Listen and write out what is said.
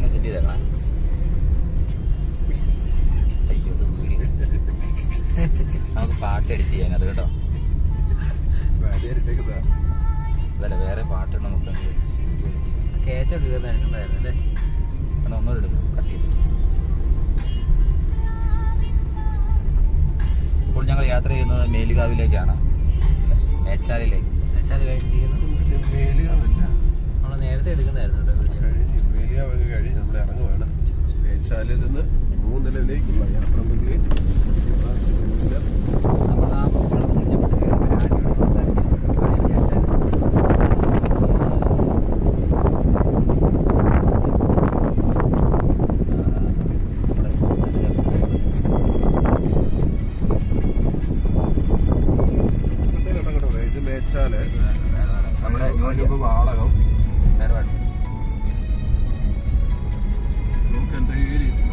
അങ്ങനെ സെറ്റ് ചെയ്തേക്കണം. അയ്യോ വീഡിയോ നമുക്ക് പാട്ട് എഡിറ്റ് ചെയ്യാൻ അത് കേട്ടോ. അതല്ല വേറെ പാട്ട് നമുക്ക് കയറ്റൊക്കെ കയറുന്ന എടുക്കണ്ടായിരുന്നു അല്ലേ? എന്നാൽ ഒന്നുകൂടെ എടുക്കും കട്ട് ചെയ്തിട്ട്. ഇപ്പോൾ ഞങ്ങൾ യാത്ര ചെയ്യുന്നത് മേലുകാവിലേക്കാണ്, മേച്ചാലിലേക്ക്. മേച്ചാല് കഴിഞ്ഞിരിക്കുന്നു. നമ്മൾ നേരത്തെ എടുക്കണ്ടായിരുന്നു കേട്ടോ വീഡിയോ. കഴിഞ്ഞ് നമ്മൾ ഇറങ്ങുവാണ്. മേച്ചാലിൽ നിന്ന് 3 നിലയിലേക്കുള്ള യാത്ര. നമ്മൾ ആ മേച്ചാല് നമ്മുടെ വാളകം നമുക്ക് എന്തെങ്കിലും